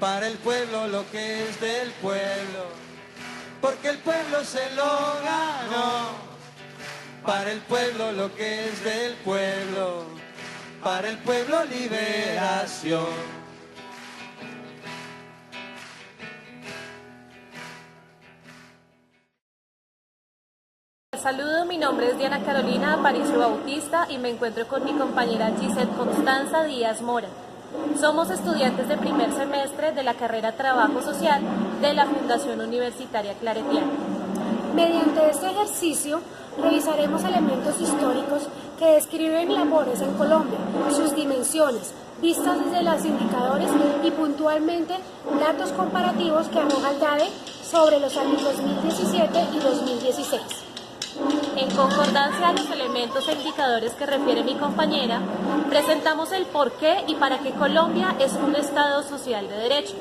para el pueblo lo que es del pueblo, porque el pueblo se lo ganó. Para el pueblo lo que es del pueblo, para el pueblo liberación. Saludo, mi nombre es Diana Carolina Aparicio Bautista y me encuentro con mi compañera Gisette Constanza Díaz Mora. Somos estudiantes de primer semestre de la carrera Trabajo Social de la Fundación Universitaria Claretiana. Mediante este ejercicio revisaremos elementos históricos que describen la pobreza en Colombia, sus dimensiones, vistas desde los indicadores y puntualmente datos comparativos que arroja el DADE sobre los años 2017 y 2016. En concordancia a los elementos e indicadores que refiere mi compañera, presentamos el por qué y para qué Colombia es un Estado social de derecho,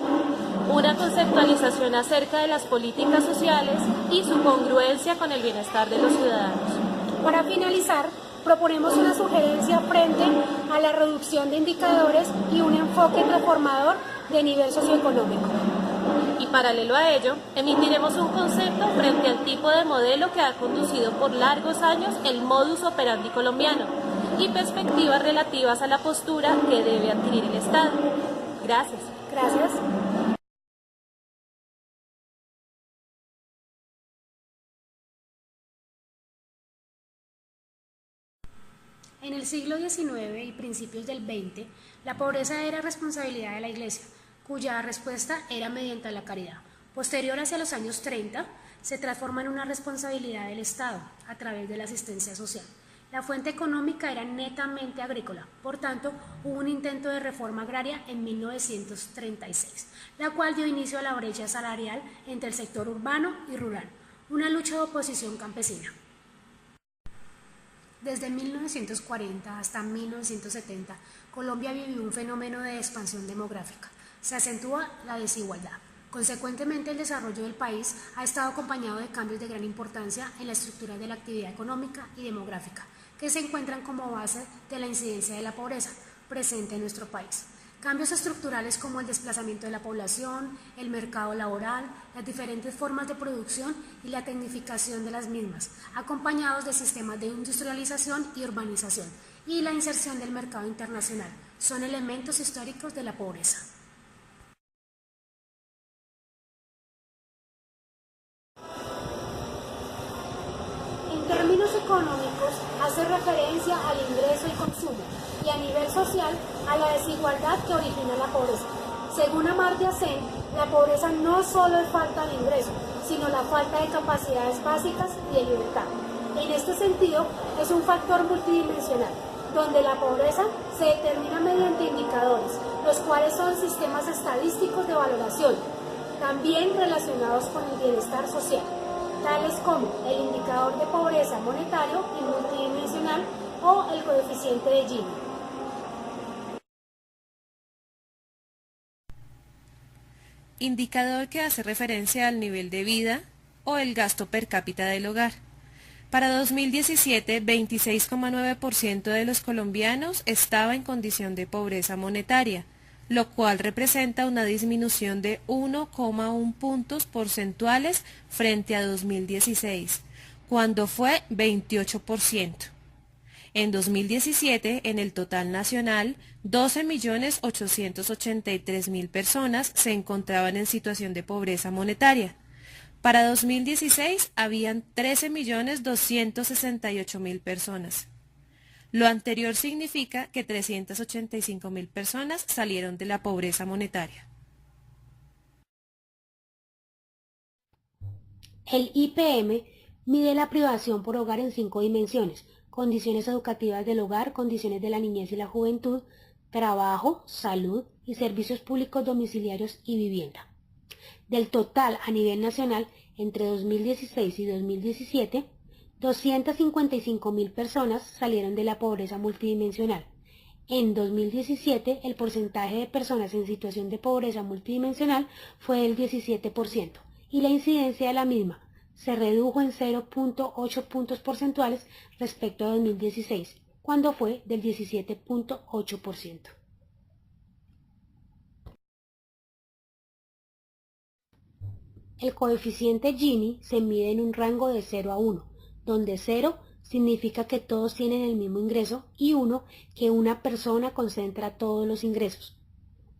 una conceptualización acerca de las políticas sociales y su congruencia con el bienestar de los ciudadanos. Para finalizar, proponemos una sugerencia frente a la reducción de indicadores y un enfoque transformador de nivel socioeconómico. Y paralelo a ello, emitiremos un concepto frente al tipo de modelo que ha conducido por largos años el modus operandi colombiano y perspectivas relativas a la postura que debe adquirir el Estado. Gracias. Gracias. En el siglo XIX y principios del XX, la pobreza era responsabilidad de la Iglesia, cuya respuesta era mediante la caridad. Posterior hacia los años 30, se transforma en una responsabilidad del Estado a través de la asistencia social. La fuente económica era netamente agrícola, por tanto, hubo un intento de reforma agraria en 1936, la cual dio inicio a la brecha salarial entre el sector urbano y rural, una lucha de oposición campesina. Desde 1940 hasta 1970, Colombia vivió un fenómeno de expansión demográfica. Se acentúa la desigualdad. Consecuentemente, el desarrollo del país ha estado acompañado de cambios de gran importancia en la estructura de la actividad económica y demográfica, que se encuentran como base de la incidencia de la pobreza presente en nuestro país. Cambios estructurales como el desplazamiento de la población, el mercado laboral, las diferentes formas de producción y la tecnificación de las mismas, acompañados de sistemas de industrialización y urbanización, y la inserción del mercado internacional, son elementos históricos de la pobreza. En términos económicos, hace referencia al ingreso y consumo, y a nivel social, a la desigualdad que origina la pobreza. Según Amartya Sen, la pobreza no solo es falta de ingreso, sino la falta de capacidades básicas y de libertad. En este sentido, es un factor multidimensional, donde la pobreza se determina mediante indicadores, los cuales son sistemas estadísticos de valoración, también relacionados con el bienestar social, tales como el indicador de pobreza monetario y multidimensional o el coeficiente de Gini. Indicador que hace referencia al nivel de vida o el gasto per cápita del hogar. Para 2017, 26,9% de los colombianos estaba en condición de pobreza monetaria, lo cual representa una disminución de 1,1 puntos porcentuales frente a 2016, cuando fue 28%. En 2017, en el total nacional, 12.883.000 personas se encontraban en situación de pobreza monetaria. Para 2016, habían 13.268.000 personas. Lo anterior significa que 385.000 personas salieron de la pobreza monetaria. El IPM mide la privación por hogar en 5 dimensiones: condiciones educativas del hogar, condiciones de la niñez y la juventud, trabajo, salud y servicios públicos domiciliarios y vivienda. Del total a nivel nacional, entre 2016 y 2017, 255.000 personas salieron de la pobreza multidimensional. En 2017, el porcentaje de personas en situación de pobreza multidimensional fue del 17% y la incidencia de la misma se redujo en 0,8 puntos porcentuales respecto a 2016, cuando fue del 17,8%. El coeficiente Gini se mide en un rango de 0 a 1, donde 0 significa que todos tienen el mismo ingreso y 1 que una persona concentra todos los ingresos.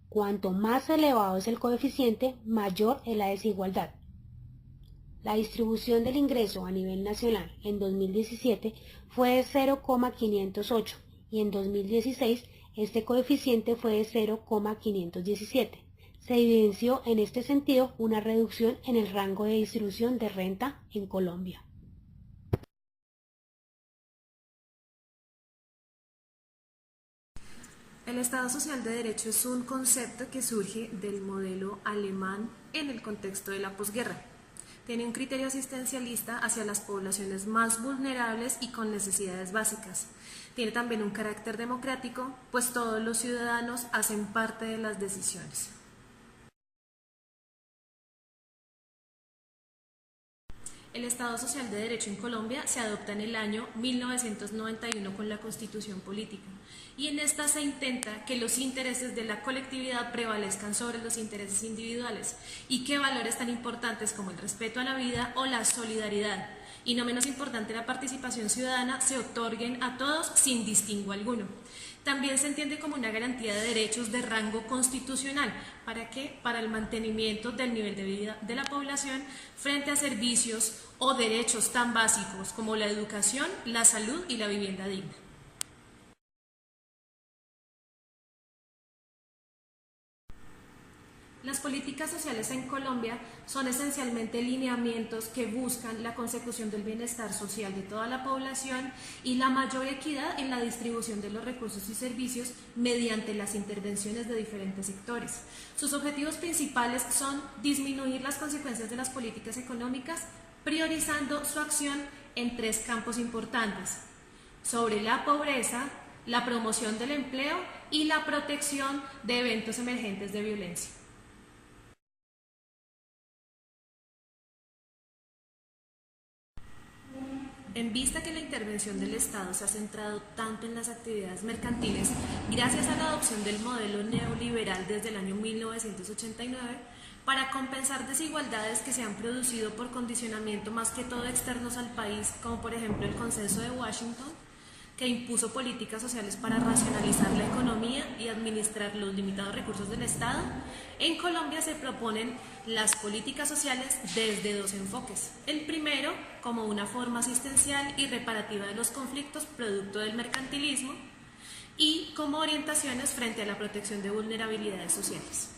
Cuanto más elevado es el coeficiente, mayor es la desigualdad. La distribución del ingreso a nivel nacional en 2017 fue de 0,508 y en 2016 este coeficiente fue de 0,517. Se evidenció en este sentido una reducción en el rango de distribución de renta en Colombia. El Estado Social de Derecho es un concepto que surge del modelo alemán en el contexto de la posguerra. Tiene un criterio asistencialista hacia las poblaciones más vulnerables y con necesidades básicas. Tiene también un carácter democrático, pues todos los ciudadanos hacen parte de las decisiones. El Estado Social de Derecho en Colombia se adopta en el año 1991 con la Constitución Política y en esta se intenta que los intereses de la colectividad prevalezcan sobre los intereses individuales y que valores tan importantes como el respeto a la vida o la solidaridad y no menos importante la participación ciudadana se otorguen a todos sin distingo alguno. También se entiende como una garantía de derechos de rango constitucional. ¿Para qué? Para el mantenimiento del nivel de vida de la población frente a servicios o derechos tan básicos como la educación, la salud y la vivienda digna. Las políticas sociales en Colombia son esencialmente lineamientos que buscan la consecución del bienestar social de toda la población y la mayor equidad en la distribución de los recursos y servicios mediante las intervenciones de diferentes sectores. Sus objetivos principales son disminuir las consecuencias de las políticas económicas, priorizando su acción en 3 campos importantes: sobre la pobreza, la promoción del empleo y la protección de eventos emergentes de violencia. En vista que la intervención del Estado se ha centrado tanto en las actividades mercantiles, gracias a la adopción del modelo neoliberal desde el año 1989, para compensar desigualdades que se han producido por condicionamiento más que todo externos al país, como por ejemplo el Consenso de Washington, que impuso políticas sociales para racionalizar la economía y administrar los limitados recursos del Estado, en Colombia se proponen las políticas sociales desde 2 enfoques. El primero, como una forma asistencial y reparativa de los conflictos producto del mercantilismo, y como orientaciones frente a la protección de vulnerabilidades sociales.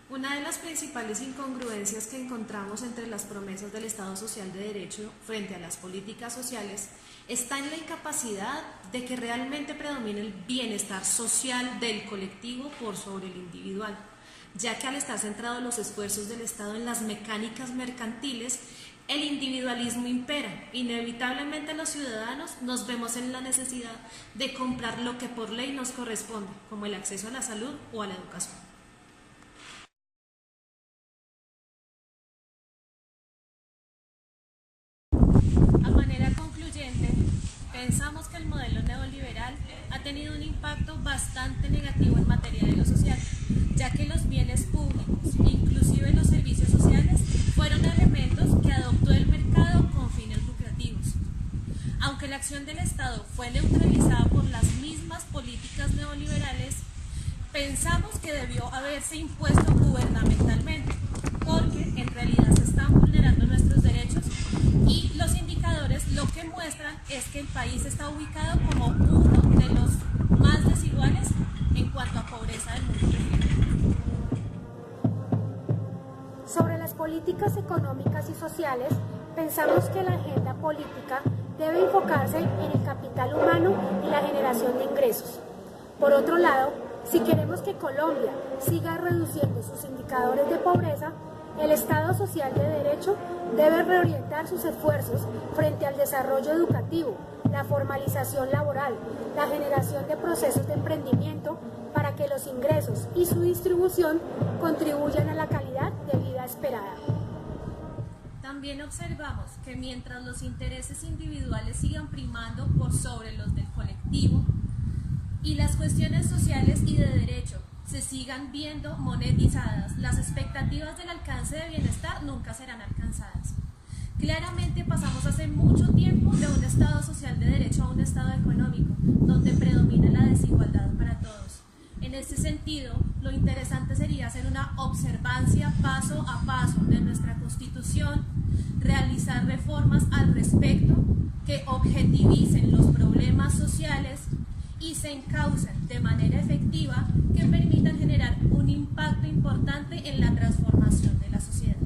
Una de las principales incongruencias que encontramos entre las promesas del Estado Social de Derecho frente a las políticas sociales está en la incapacidad de que realmente predomine el bienestar social del colectivo por sobre el individual, ya que al estar centrados los esfuerzos del Estado en las mecánicas mercantiles, el individualismo impera. Inevitablemente los ciudadanos nos vemos en la necesidad de comprar lo que por ley nos corresponde, como el acceso a la salud o a la educación. Pensamos que el modelo neoliberal ha tenido un impacto bastante negativo en materia de lo social, ya que los bienes públicos, inclusive los servicios sociales, fueron elementos que adoptó el mercado con fines lucrativos. Aunque la acción del Estado fue neutralizada por las mismas políticas neoliberales, pensamos que debió haberse impuesto gubernamentalmente, porque en realidad se están vulnerando nuestros derechos y los indicadores lo que muestran es que el país está ubicado como uno de los más desiguales en cuanto a pobreza del mundo. Sobre las políticas económicas y sociales, pensamos que la agenda política debe enfocarse en el capital humano y la generación de ingresos. Por otro lado, si queremos que Colombia siga reduciendo sus indicadores de pobreza, el Estado Social de Derecho debe reorientar sus esfuerzos frente al desarrollo educativo, la formalización laboral, la generación de procesos de emprendimiento para que los ingresos y su distribución contribuyan a la calidad de vida esperada. También observamos que mientras los intereses individuales sigan primando por sobre los del colectivo y las cuestiones sociales y de derecho se sigan viendo monetizadas, las expectativas del alcance de bienestar nunca serán alcanzadas. Claramente pasamos hace mucho tiempo de un Estado social de derecho a un Estado económico, donde predomina la desigualdad para todos. En este sentido, lo interesante sería hacer una observancia paso a paso de nuestra Constitución, realizar reformas al respecto que objetivicen los problemas sociales y se encaucen de manera efectiva que permitan generar un impacto importante en la transformación de la sociedad.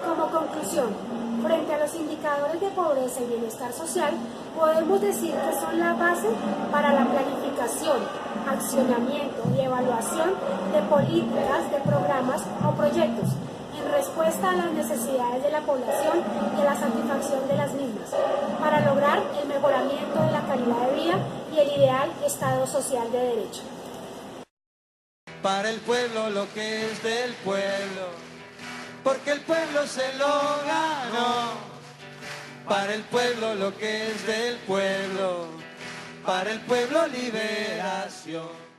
Como conclusión, frente a los indicadores de pobreza y bienestar social, podemos decir que son la base para la planificación, accionamiento y evaluación de políticas, de programas o proyectos en respuesta a las necesidades de la población y a la satisfacción de las mismas, para lograr el mejoramiento de la calidad de vida y el ideal Estado social de derecho. Para el pueblo lo que es del pueblo, porque el pueblo se lo ganó. Para el pueblo lo que es del pueblo, para el pueblo liberación.